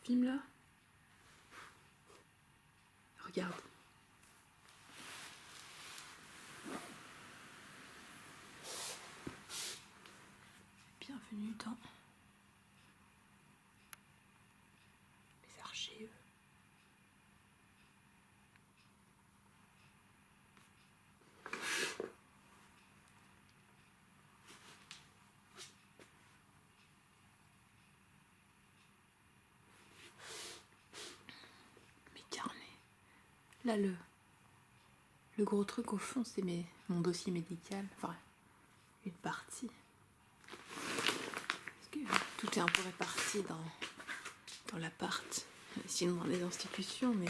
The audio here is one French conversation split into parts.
film là. Regarde. Bienvenue dans mes archives. Mes carnets. Là, le gros truc au fond, c'est mon dossier médical. Enfin, une partie. Parce que tout est un peu réparti dans l'appart. Sinon dans les institutions, mais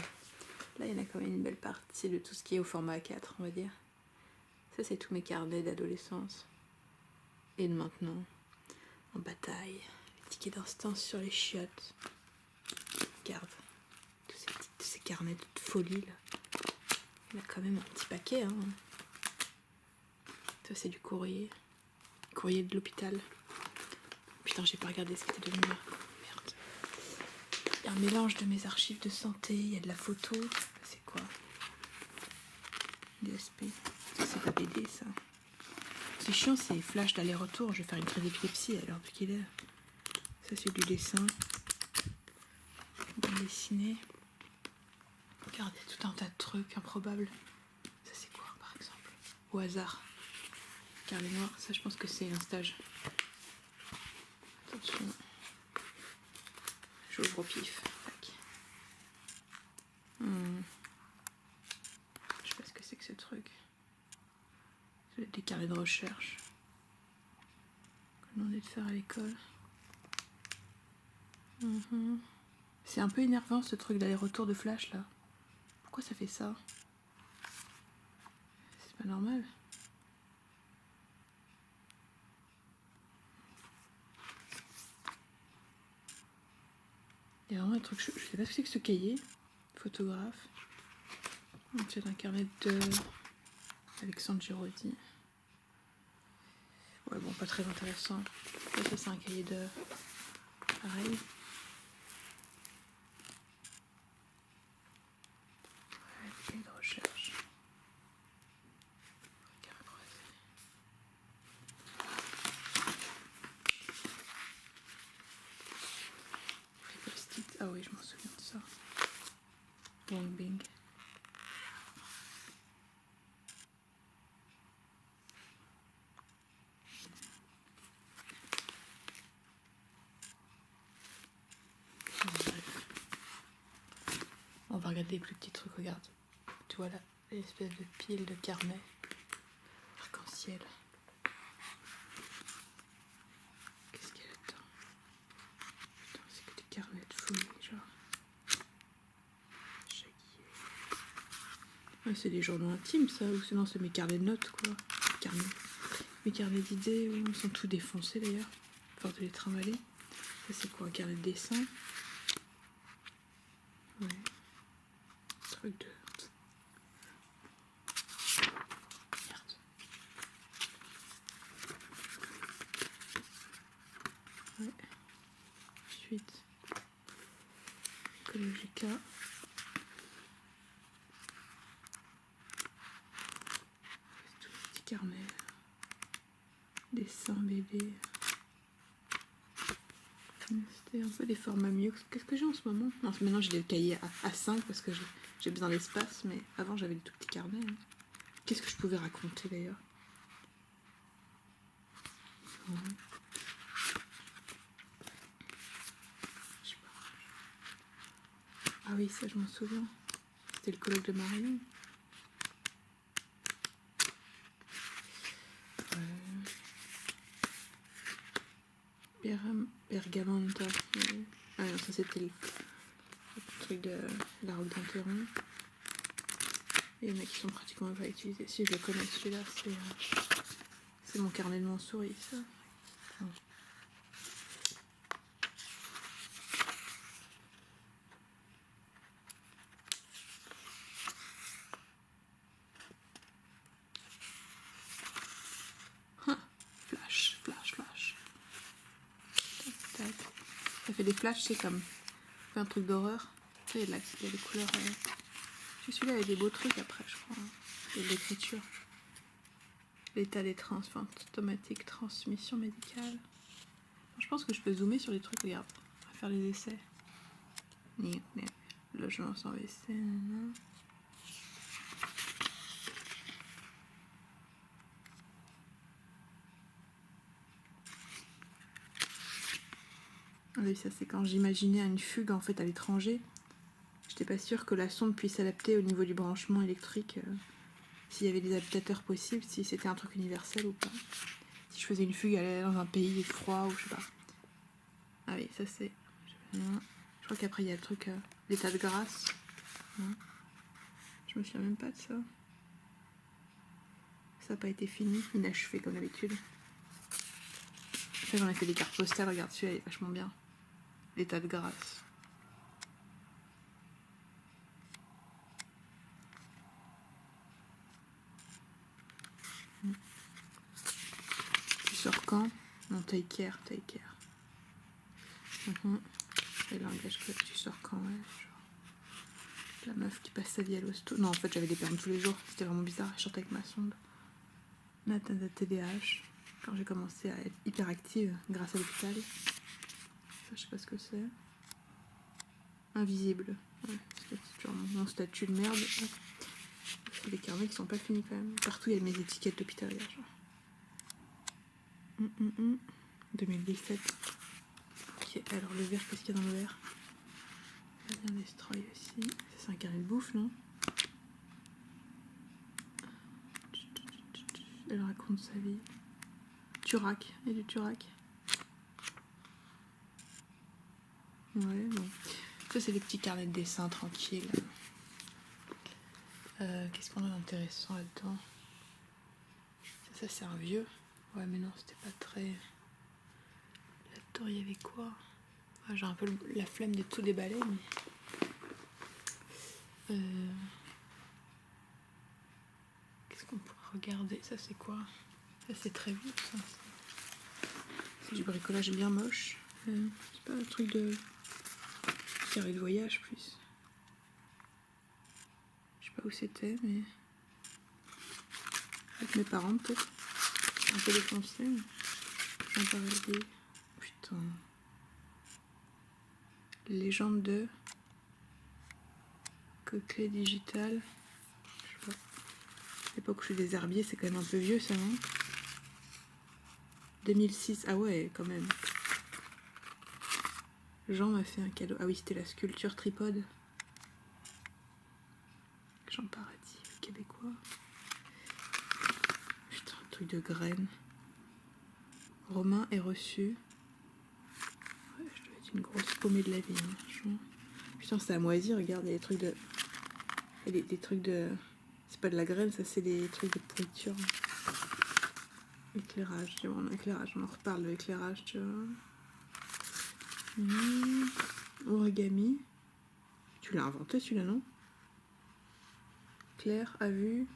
là, il y en a quand même une belle partie de tout ce qui est au format A4, on va dire. Ça, c'est tous mes carnets d'adolescence. Et de maintenant, en bataille. Les tickets d'instance sur les chiottes. Regarde. Tous ces carnets de folie, là. Il y en a quand même un petit paquet, hein. Ça, c'est du courrier. Courrier de l'hôpital. Putain, j'ai pas regardé ce qui était devenu là. Merde. Il y a un mélange de mes archives de santé. Il y a de la photo. C'est quoi? DSP. Ça, c'est pas BD, ça. C'est chiant, c'est flash d'aller-retour. Je vais faire une crise d'épilepsie à l'heure qu'il est. Ça, c'est du dessin. Bien dessiné. Regardez, tout un tas de trucs improbables. Ça, c'est quoi, par exemple? Au hasard. Carnet noir, ça, je pense que c'est un stage. Attention. J'ouvre au pif. Tac. Je sais pas ce que c'est que ce truc. C'est des carnets de recherche. Qu'on demandait de faire à l'école. C'est un peu énervant ce truc d'aller-retour de flash là. Pourquoi ça fait ça? C'est pas normal. Il y a vraiment un truc, je sais pas ce que c'est que ce cahier. Photographe. C'est un carnet de Alexandre Giraudy. Ouais, bon, pas très intéressant. Ça, c'est un cahier de... Pareil. Ouais, cahier de recherche. Regard croisé. Post-it. Ah oui, je m'en souviens de ça. Wang Bing. On va regarder les plus petits trucs, regarde. Tu vois là, l'espèce de pile de carnet arc-en-ciel. Qu'est-ce qu'il y a là-dedans? Putain, c'est que des carnets de folie, genre. Chaguier. Ouais, c'est des journaux intimes, ça, ou sinon c'est mes carnets de notes, quoi. Mes carnets d'idées, ils sont tous défoncés d'ailleurs, à force de les trimballer. Ça, c'est quoi, un carnet de dessin? Ouais. Truc de... Merde. Ouais. Ensuite, Ecologica. C'est tous les petits carnets. Dessin BD. C'était un peu des formats mieux. Qu'est-ce que j'ai en ce moment? Non, maintenant j'ai des cahiers à 5 parce que j'ai besoin d'espace, mais avant j'avais des tout petits carnets. Hein. Qu'est-ce que je pouvais raconter d'ailleurs? Je sais pas. Ah oui, ça je m'en souviens. C'était le colloque de Marion. Bergamonta. Ah non, ça c'était le truc de la route d'Enterron. Et il y en a qui sont pratiquement pas utilisés. Si je le connais celui-là, c'est mon carnet de Montsouris, ça. Enfin, flash. Tac, tac. Ça fait des flashs, c'est comme fait un truc d'horreur. Tu sais, il y a des couleurs. Celui-là, il y a des beaux trucs après, je crois. Il y a de l'écriture. L'état des symptomatiques, transmission médicale. Je pense que je peux zoomer sur les trucs, regarde. On va faire les essais. Logement sans WC, nanana. Oui, ça c'est quand j'imaginais une fugue en fait à l'étranger. J'étais pas sûre que la sonde puisse s'adapter au niveau du branchement électrique, s'il y avait des adaptateurs possibles, si c'était un truc universel ou pas. Si je faisais une fugue dans un pays froid ou je sais pas. Ah oui, ça c'est... Je crois qu'après il y a le truc l'état de grâce. Je me souviens même pas de ça. Ça n'a pas été fini, inachevé comme d'habitude. Ça j'en ai fait des cartes postales, regarde celui-là, il est vachement bien. L'état de grâce. Tu sors quand? Non, take care. Et langage que tu sors quand, ouais. Genre. La meuf qui passe sa vie à l'hosto. Non, en fait, j'avais des permes tous les jours. C'était vraiment bizarre. Je sortais avec ma sonde. On a atteint de TDAH. Quand j'ai commencé à être hyperactive grâce à l'hôpital. Ça, je sais pas ce que c'est. Invisible. Ouais, c'est genre mon statut de merde. C'est des carnets qui sont pas finis quand même. Partout, il y a mes étiquettes d'hôpitalière. 2017. Ok, alors le verre, qu'est-ce qu'il y a dans le verre? Il y a un destroy aussi. Ça, c'est un carnet de bouffe, non? Elle raconte sa vie. Turac, il y a du Turac. Ouais, bon. Ça, c'est des petits carnets de dessin tranquilles. Qu'est-ce qu'on a d'intéressant là-dedans? Ça, c'est un vieux. Ouais, mais non, c'était pas très... Là-dedans, il y avait quoi? Ah, j'ai un peu la flemme de tout déballer, mais... Qu'est-ce qu'on pourrait regarder? Ça, c'est quoi? Ça, c'est très vieux, ça. C'est du bricolage bien moche. C'est pas un truc de... carré de voyage, plus. Je sais pas où c'était, mais... Avec mes parents, peut-être. Un peu défoncé, mais... J'en parlais. Putain. Légende de... Côté digital. Je sais pas. L'époque où je fais des herbiers, c'est quand même un peu vieux, ça, non? 2006. Ah ouais, quand même. Jean m'a fait un cadeau. Ah oui, c'était la sculpture tripode. Jean Paradis, québécois. Putain, un truc de graines. Romain est reçu. Ouais, je dois être une grosse paumée de la vie. Hein. Putain, c'est à moisir, regarde, il y a des trucs de... Il y a des trucs de... C'est pas de la graine, ça c'est des trucs de pourriture. Éclairage, tu vois, éclairage, on en reparle de l'éclairage, tu vois. Origami. Tu l'as inventé celui-là, non? Claire a vu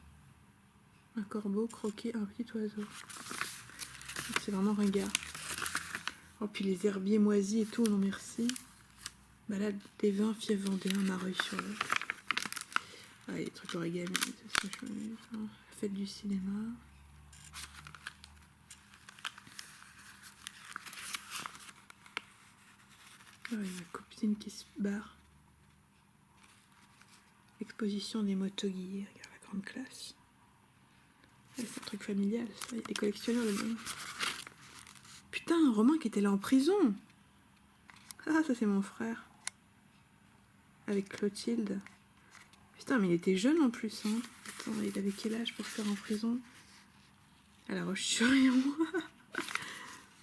un corbeau croquer un petit oiseau. C'est vraiment ringard. Oh, puis les herbiers moisis et tout, non merci. Balade des vins, fief vendéen, Mareuil sur le... Ah, il y a des trucs origami. Fête du cinéma. Oh, il y a ma copine qui se barre. Exposition des motoguillés, regarde la grande classe. Ouais, c'est un truc familial, ça. Il y a des collectionneurs là-dedans. Putain, un Romain qui était là en prison. Ah, ça c'est mon frère. Avec Clotilde. Putain, mais il était jeune en plus. Hein. Attends, il avait quel âge pour faire en prison? À La Roche-sur-Yon.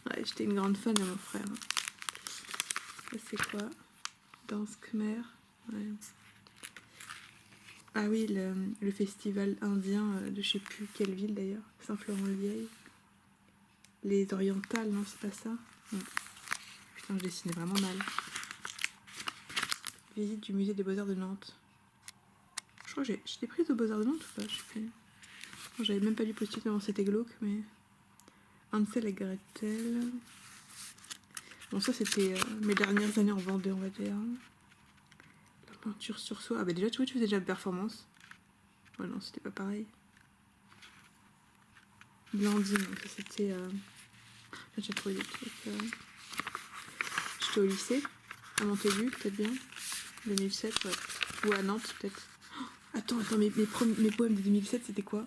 Ouais, j'étais une grande fan de mon frère. Ça c'est quoi? Danse khmer. Ouais. Ah oui, le festival indien de je sais plus quelle ville d'ailleurs. Saint-Florent-le-Vieil. Les orientales, non, c'est pas ça? Non. Putain, je dessinais vraiment mal. Visite du musée des Beaux-Arts de Nantes. Je crois que j'étais prise aux Beaux-Arts de Nantes ou pas? Je sais plus. J'avais même pas lu post-it avant, c'était glauque, mais... Hansel et Gretel... Bon, ça c'était mes dernières années en Vendée, on va dire. Peinture sur soi. Ah bah déjà, tu vois, tu faisais déjà performance. Oh non, c'était pas pareil. Blandine, donc ça c'était... J'ai trouvé des trucs... J'étais au lycée, à Montaigu, peut-être bien. 2007, ouais. Ou à Nantes, peut-être. Oh, attends, mes poèmes de 2007, c'était quoi?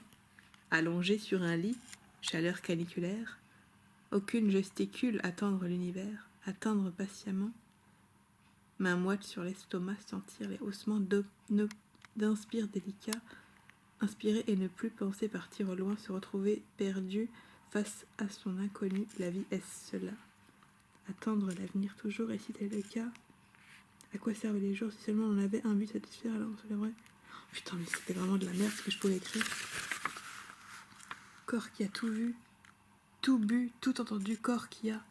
Allongé sur un lit, chaleur caniculaire, aucune gesticule, attendre l'univers, atteindre patiemment, main moite sur l'estomac, sentir les haussements d'inspire délicat, inspirer et ne plus penser, partir au loin, se retrouver perdu face à son inconnu, la vie est-ce cela? Attendre l'avenir toujours, et si c'était le cas, à quoi servaient les jours si seulement on avait un but satisfaire, alors c'est vrai. Putain, mais c'était vraiment de la merde ce que je pouvais écrire. Corps qui a tout vu, tout bu, tout entendu, corps qui a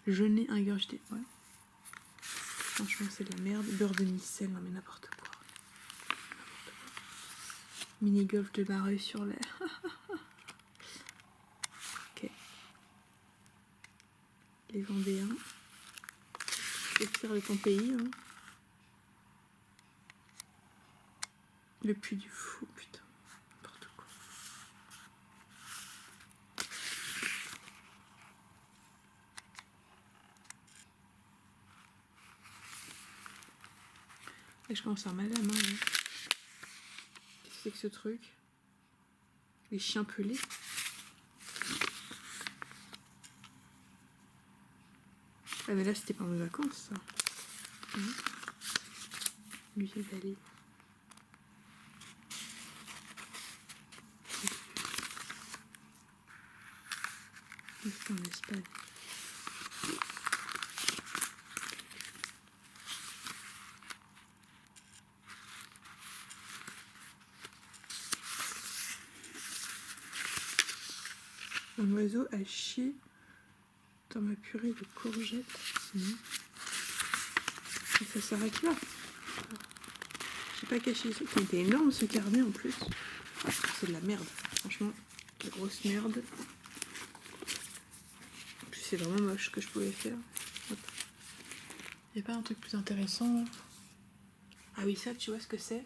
jeûné, ingurgité. Ouais. Franchement, c'est de la merde. Beurre de micelle, non mais n'importe quoi. Mini-golf de Mareuil sur l'air. Ok. Les Vendéens. Les fiers de ton pays. Hein. Le Puy du Fou, putain. N'importe quoi. Et je commence à avoir mal à la main. Là. Qu'est-ce que c'est que ce truc? Les chiens pelés. Ah mais là c'était pas mes vacances ça. Musée Vallée. C'est en Espagne. Un oiseau a chié dans ma purée de courgettes. Et ça s'arrête là. J'ai pas caché les trucs. Il était énorme ce carnet en plus. C'est de la merde. Franchement, de la grosse merde. En plus, c'est vraiment moche ce que je pouvais faire. Hop. Y a pas un truc plus intéressant là? Ah oui, ça, tu vois ce que c'est?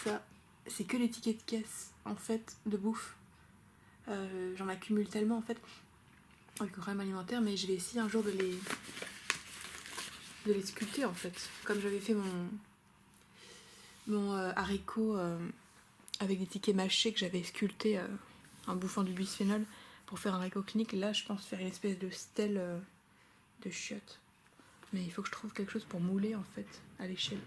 Ça, c'est que les tickets de caisse en fait de bouffe. J'en accumule tellement en fait avec le programme alimentaire, mais je vais essayer un jour de les sculpter en fait, comme j'avais fait mon haricot avec des tickets mâchés que j'avais sculpté en bouffant du bisphénol pour faire un haricot clinique. Là je pense faire une espèce de stèle de chiottes, mais il faut que je trouve quelque chose pour mouler en fait à l'échelle.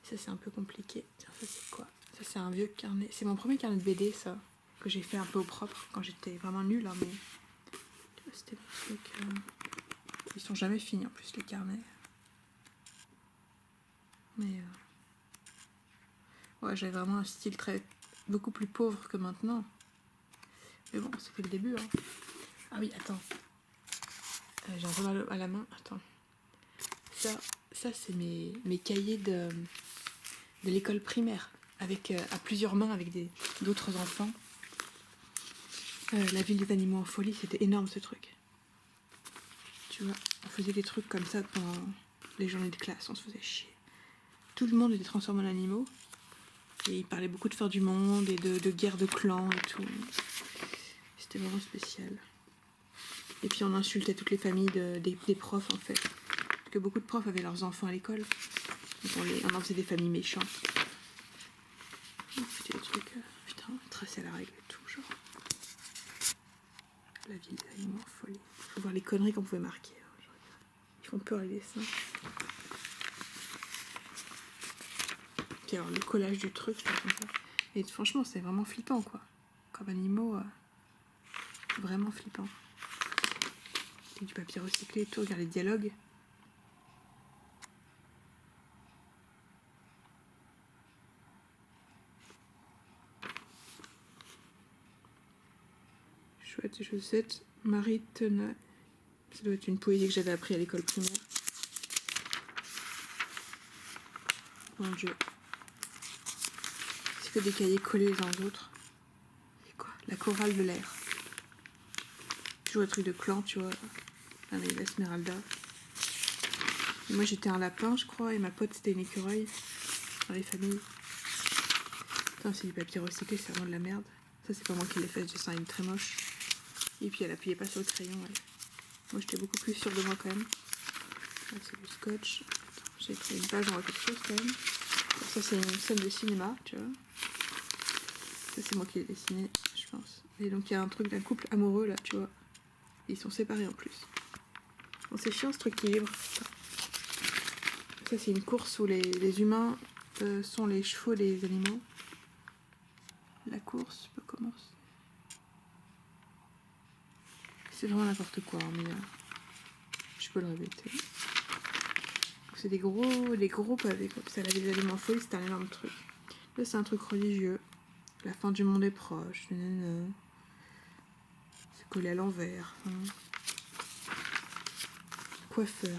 Ça c'est un peu compliqué. Tiens, ça c'est quoi? Ça c'est un vieux carnet, c'est mon premier carnet de BD ça, que j'ai fait un peu au propre quand j'étais vraiment nulle, hein, mais c'était des trucs... Ils sont jamais finis en plus les carnets. Mais ouais, j'avais vraiment un style beaucoup plus pauvre que maintenant. Mais bon, c'était le début. Hein. Ah oui, attends. J'ai un peu mal à la main. Attends. Ça c'est mes cahiers de l'école primaire. Avec, à plusieurs mains avec d'autres enfants. La ville des animaux en folie, c'était énorme ce truc. Tu vois, on faisait des trucs comme ça pendant les journées de classe, on se faisait chier. Tout le monde était transformé en animaux. Et il parlait beaucoup de fin du monde et de guerre de clans et tout. C'était vraiment spécial. Et puis on insultait toutes les familles des profs en fait. Parce que beaucoup de profs avaient leurs enfants à l'école. Donc on en faisait des familles méchantes. C'était des trucs, putain, tracés à la règle et tout, genre. La ville des animaux en folie. Faut voir les conneries qu'on pouvait marquer. Hein, ils font peur les dessins. Puis alors le collage du truc, je trouve comme ça. Et franchement, c'est vraiment flippant quoi. Comme animaux, vraiment flippant. Et du papier recyclé et tout, regarde les dialogues. Chouette chaussettes, Marie Tenaille. Ça doit être une poésie que j'avais appris à l'école primaire. Mon Dieu. C'est que des cahiers collés les uns aux autres. C'est quoi? La chorale de l'air. Toujours le truc de clan, tu vois. Anaïs Esmeralda. Et moi j'étais un lapin, je crois, et ma pote c'était une écureuil dans les familles. Putain, c'est du papier recyclé, c'est vraiment de la merde. Ça, c'est pas moi qui l'ai fait, ce dessin il est très moche. Et puis elle appuyait pas sur le crayon, elle. Moi j'étais beaucoup plus sûre de moi quand même. Là, c'est du scotch. J'ai écrit une page, on voit quelque chose quand même. Ça, c'est une scène de cinéma, tu vois. Ça, c'est moi qui l'ai dessiné, je pense. Et donc il y a un truc d'un couple amoureux là, tu vois. Ils sont séparés en plus. Bon, c'est chiant ce truc qui vibre. Ça, c'est une course où les humains sont les chevaux des animaux. La course peut commencer. C'est vraiment n'importe quoi, hein, mais je peux le répéter. C'est des gros pavés comme ça. Là, les aliments folies, c'est un énorme truc. Là, c'est un truc religieux. La fin du monde est proche. C'est collé à l'envers. Hein. Coiffeur.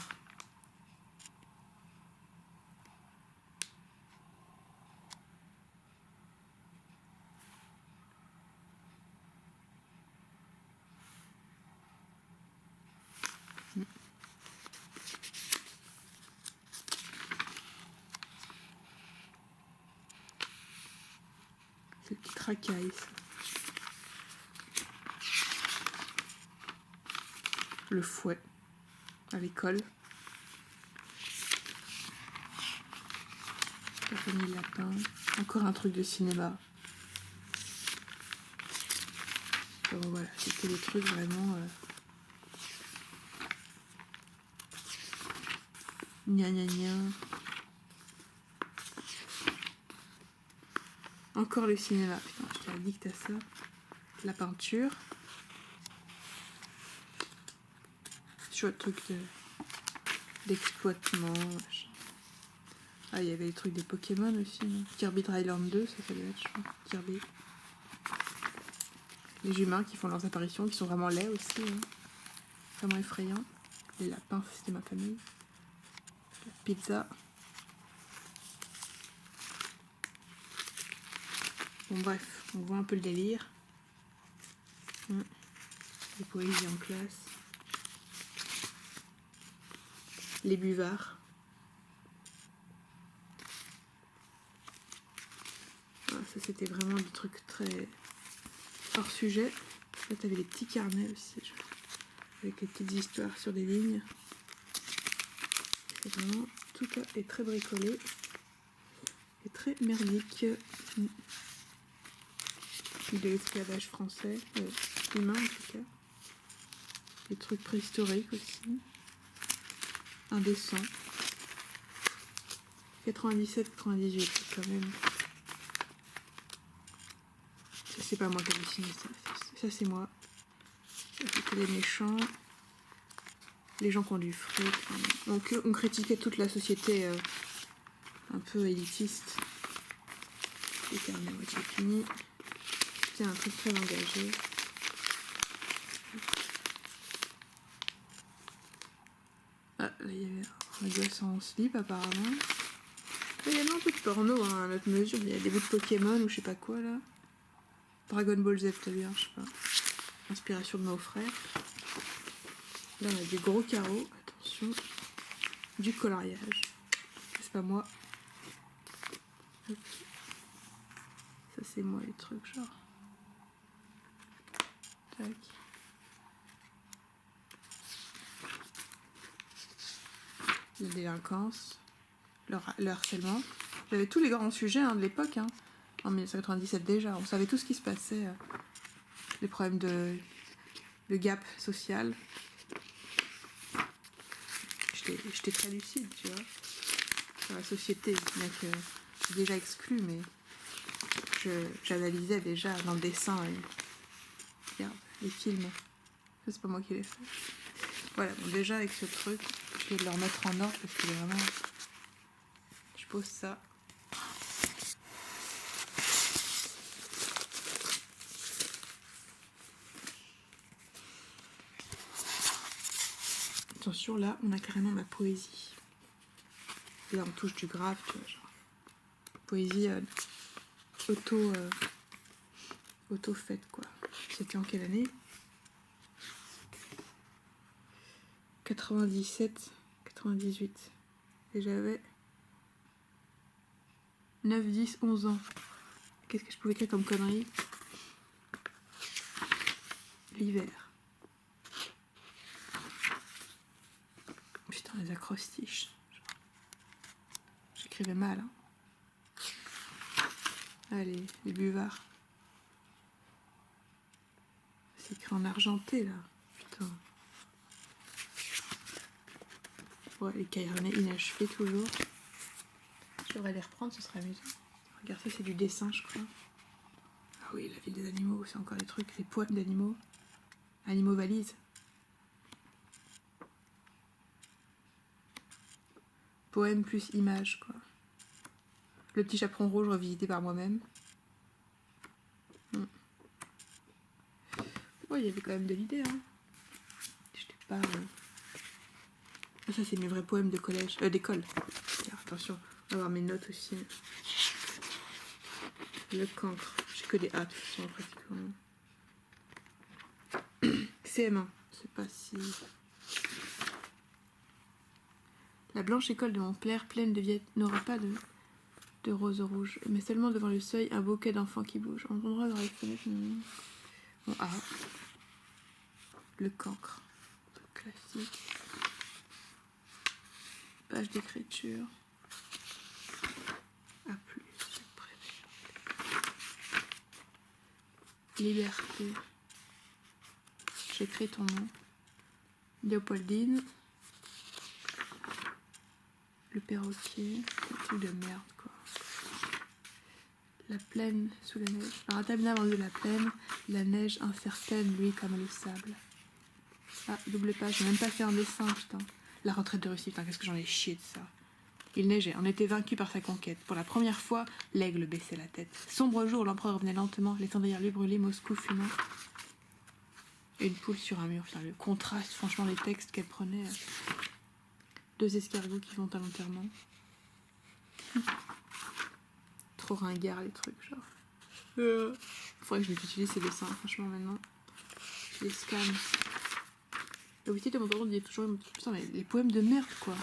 C'est le petit racaille, ça. Le fouet à l'école. La famille lapin. Encore un truc de cinéma. Bon, voilà, c'était des trucs vraiment gna gna gna. Encore le cinéma. Putain, je t'addict à ça. La peinture. Chouette truc d'exploitement. Ah, il y avait les trucs des Pokémon aussi. Non, Kirby Dry Land 2, ça doit être, je crois. Kirby. Les humains qui font leurs apparitions, qui sont vraiment laids aussi. Hein. Vraiment effrayants. Les lapins, c'était ma famille. La pizza. Bon, bref, on voit un peu le délire. Les poésies en classe. Les buvards. Voilà, ça, c'était vraiment des trucs très hors sujet. Là, t'avais les petits carnets aussi, avec les petites histoires sur des lignes. C'est vraiment, tout est très bricolé et très merdique. De l'esclavage français, humain en tout cas. Des trucs préhistoriques aussi. Indécent. 97-98 quand même. Ça, c'est pas moi qui ai dessiné ça. Ça, c'est moi. Ça, c'était les méchants. Les gens qui ont du fric. Donc on critiquait toute la société un peu élitiste. Les carnets à moitié finis. C'était un truc très engagé. Ah, là il y avait un gosse en slip apparemment. Il y a un peu de porno hein, à notre mesure. Il y a des bouts de Pokémon ou je sais pas quoi là. Dragon Ball Z, t'as bien, je sais pas. Inspiration de nos frères. Là on a des gros carreaux, attention. Du coloriage. C'est pas moi. Hop. Ça c'est moi les trucs genre. Tac. La délinquance. Le harcèlement. J'avais tous les grands sujets hein, de l'époque. Hein. En 1997 déjà. On savait tout ce qui se passait. Les problèmes de gap social. J'étais très lucide, tu vois. Sur la société. Bien que je suis déjà exclue, mais j'analysais déjà dans le dessin. Et, regarde, les films. Ça, c'est pas moi qui les fait. Voilà, bon, déjà avec ce truc, je vais le remettre en ordre parce qu'il est vraiment. Je pose ça. Attention, là, on a carrément ma poésie. Là, on touche du grave, tu vois, genre. Poésie auto-faite, quoi. C'était en quelle année? 97, 98. et j'avais 9, 10, 11 ans. Qu'est-ce que je pouvais écrire comme connerie? L'hiver. Putain, les acrostiches. J'écrivais mal. Hein. Allez, les buvards. C'est écrit en argenté là. Putain. Ouais, les caillarnais inachevés toujours. Je devrais les reprendre, ce serait amusant. Regarde, ça c'est du dessin, je crois. Ah oui, la ville des animaux, c'est encore des trucs, les poèmes d'animaux. Animaux valises. Poème plus image, quoi. Le petit chaperon rouge revisité par moi-même. Ouais, il y avait quand même de l'idée, hein. J'étais pas... Ça, c'est mes vrais poèmes de collège, d'école. Attention, on va voir mes notes aussi. Le cancre. J'ai que des A, de toute façon, pratiquement. CM1. C'est pas si... La blanche école de mon père, pleine de vieilles, n'aura pas de roses rouges, mais seulement devant le seuil, un bouquet d'enfants qui bougent. On entendra dans les fenêtres. Bon, A. Le cancre. Classique. Page d'écriture. A+. Liberté. J'écris ton nom. Léopoldine. Le perroquet. Un truc de merde, quoi. La plaine sous la neige. Alors, interminable de la plaine. La neige incertaine, lui, comme le sable. Ah, double page. J'ai même pas fait un dessin, putain. La retraite de Russie, putain, qu'est-ce que j'en ai chié de ça. Il neigeait, on était vaincu par sa conquête. Pour la première fois, l'aigle baissait la tête. Sombre jour, l'empereur revenait lentement, laissant derrière lui brûler Moscou fumant. Et une poule sur un mur. Putain, le contraste, franchement, les textes qu'elle prenait. 2 escargots qui vont à l'enterrement. Trop ringard, les trucs, genre. Faudrait que je utilise ces dessins, franchement, maintenant. Je les scanne. Le whisky de mon tonton dit toujours... Putain, mais les poèmes de merde, quoi.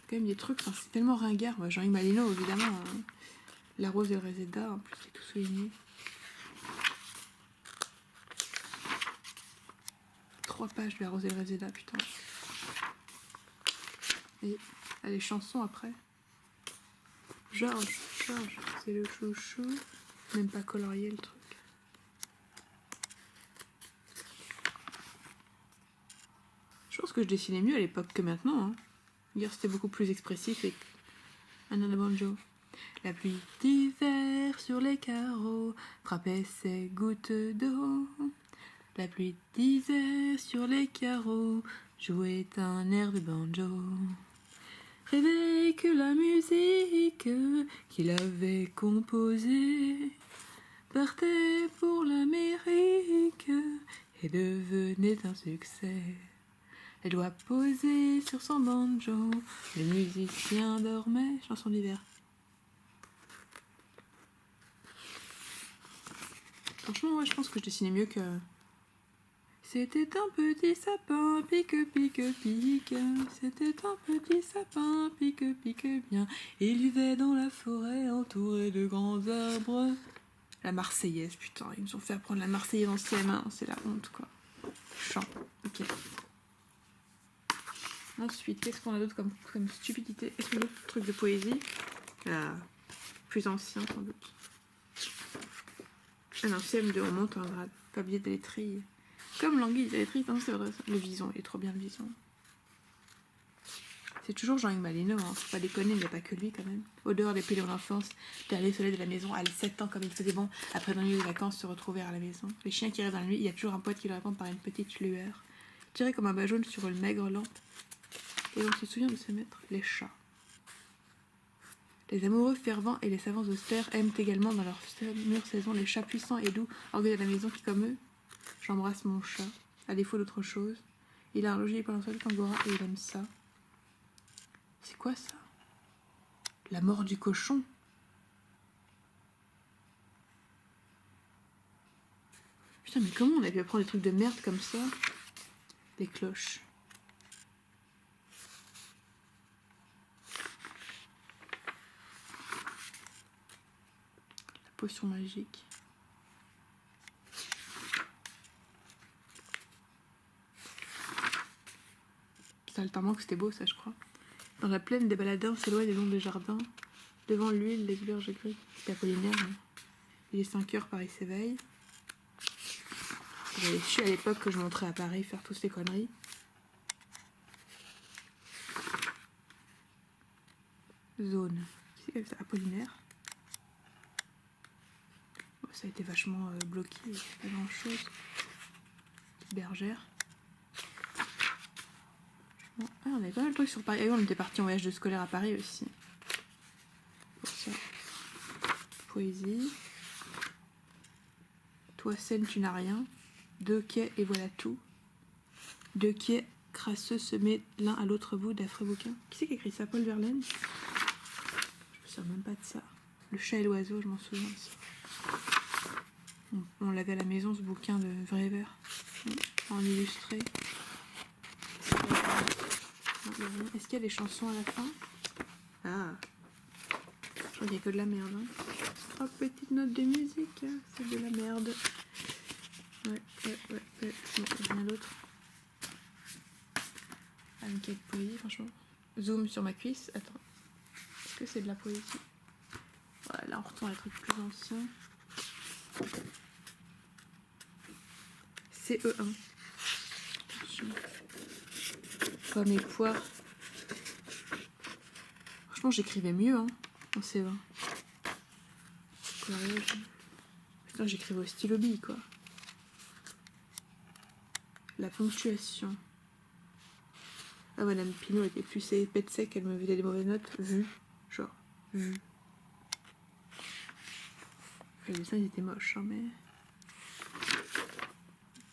Quand même des trucs, enfin, c'est tellement ringard. Bah, Jean-Yves Malino, évidemment. Hein. La rose et le réséda, en plus, c'est tout souligné. 3 pages de la rose et le réséda, putain. Et les chansons après. Georges, c'est le chouchou. Même pas colorié le truc. Je pense que je dessinais mieux à l'époque que maintenant. Hein. Hier c'était beaucoup plus expressif et Anna Banjo. La pluie d'hiver sur les carreaux frappait ses gouttes d'eau. La pluie d'hiver sur les carreaux jouait un air de banjo. Rêvait que la musique qu'il avait composée partait pour l'Amérique et devenait un succès. Elle doit poser sur son banjo, le musicien dormait. Chanson d'hiver. Franchement, ouais, je pense que je dessinais mieux que... C'était un petit sapin, pique, pique, pique. C'était un petit sapin, pique, pique bien. Il vivait dans la forêt, entouré de grands arbres. La Marseillaise, putain, ils nous ont fait apprendre la Marseillaise en CM1, c'est la honte, quoi. Chant, ok. Ensuite, qu'est-ce qu'on a d'autre comme stupidité? Est-ce qu'il y a d'autres trucs de poésie? Plus ancien, sans doute. Ah non, CM2, on monte un grade. Papier de lettrille. Comme l'anguille de lettrille, c'est vrai. Le vison, il est trop bien le vison. C'est toujours Jean-Yves Malino, hein. Faut pas déconner, il n'y a pas que lui quand même. Odeur des pluies de l'enfance, derrière les soleils de la maison, à 7 ans comme il faisait bon, après dans les vacances, se retrouver à la maison. Les chiens qui rêvent dans la nuit, il y a toujours un pote qui le répond par une petite lueur. Tiré comme un bas jaune sur une maigre lampe. Et on se souvient de ce maître, les chats. Les amoureux fervents et les savants austères aiment également dans leur mûre saison les chats puissants et doux, orgueilleux de la maison qui, comme eux, j'embrasse mon chat, à défaut d'autre chose. Il a un logis pendant sa Angora et il aime ça. C'est quoi ça? La mort du cochon? Putain, mais comment on a pu apprendre des trucs de merde comme ça? Les cloches. Potion magique. Ça, le temps que c'était beau, ça, je crois. Dans la plaine, des baladins s'éloignent le long des jardins. Devant l'huile, les berges gris. C'est Apollinaire. Hein. Il est 5 heures, Paris s'éveille. J'avais su à l'époque que je montrais à Paris faire toutes ces conneries. Zone. Qui c'est ça? Apollinaire. Bon, ça a été vachement bloqué, pas grand chose. Bergère. Bon, ah, on avait pas mal de trucs sur Paris. Ah, on était parti en voyage de scolaire à Paris aussi. Pour ça. Poésie. Toi, Seine, tu n'as rien. 2 quais et voilà tout. 2 quais crasseux se mettent l'un à l'autre bout d'affreux bouquins. Qui c'est qui a écrit ça? Paul Verlaine? Je me souviens même pas de ça. Le chat et l'oiseau, je m'en souviens de ça. On l'avait à la maison, ce bouquin de Vrever. En illustré. Est-ce qu'il y a des chansons à la fin? Ah, je crois qu'il n'y a que de la merde. Hein. 3 petites notes de musique, c'est de la merde. Ouais. Non, rien d'autre. Amicale poésie, franchement. Zoom sur ma cuisse. Attends. Est-ce que c'est de la poésie? Voilà, là on retourne à des trucs plus anciens. CE1. Pommes et poires. Franchement, j'écrivais mieux, hein, en CE1. Putain, j'écrivais au stylo bille, quoi. La ponctuation. Ah, Madame Pinot était plus épais de sec, elle me faisait des mauvaises notes. Vu. Genre, vu. Les dessins, ils étaient moches, hein, mais...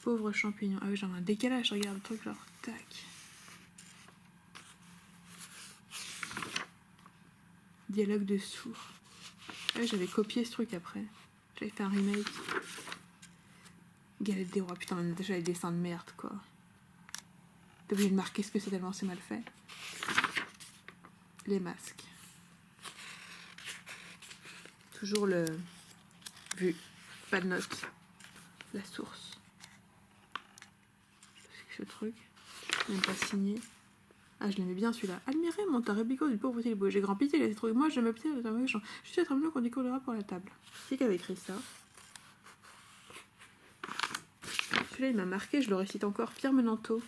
Pauvre champignon. Ah oui, j'en ai un décalage, regarde le truc, genre, tac. Dialogue de sourds. Ouais, j'avais copié ce truc après. J'avais fait un remake. Galette des rois. Putain, déjà les dessins de merde, quoi. T'es obligé de marquer ce que c'est tellement c'est mal fait. Les masques. Toujours le... Vu. Pas de notes. La source. Ce truc. Même pas signé. Ah, je l'aimais bien celui-là. Admirez mon tarabico du pauvre petit beau. J'ai grand pitié, il a été trouvé. Moi, je m'obtiens de méchant. Je suis très mieux qu'on décollera pour la table. Qui avait écrit ça? Celui-là, il m'a marqué, je le récite encore. Pierre Menanteau.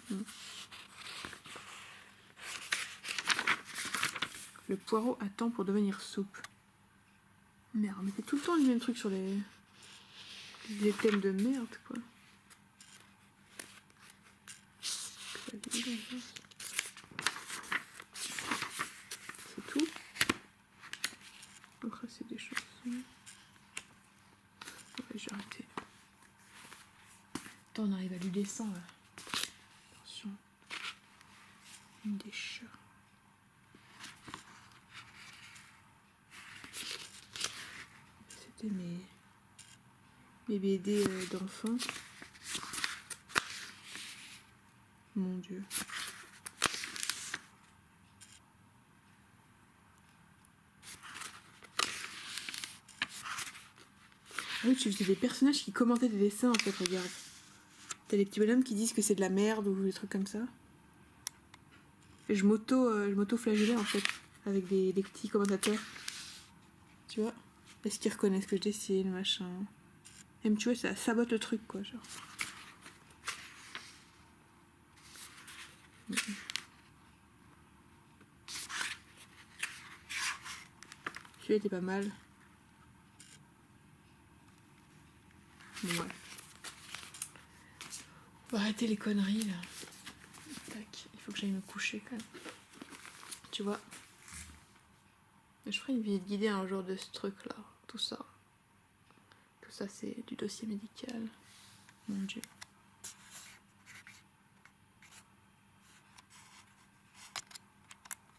Le poireau attend pour devenir soupe. Merde, mais c'est tout le temps le même truc sur les thèmes de merde, quoi. C'est tout. Après, c'est des chansons. Ouais, j'ai arrêté. Attends, on arrive à du dessin, là. Attention. Une des chats. C'était mes BD d'enfants. Mon Dieu. Ah oui, tu faisais des personnages qui commentaient tes dessins, en fait, regarde. T'as des petits bonhommes qui disent que c'est de la merde ou des trucs comme ça. Et je m'auto-flagellais, en fait, avec des petits commentateurs. Tu vois? Est-ce qu'ils reconnaissent que je dessine, machin. Même, tu vois, ça sabote le truc, quoi, genre. Celui-là était pas mal. Bon, ouais. On va arrêter les conneries, là. Tac, il faut que j'aille me coucher, quand même. Tu vois? Je ferai une visite guidée un jour de ce truc-là. Tout ça. Tout ça, c'est du dossier médical. Mon Dieu.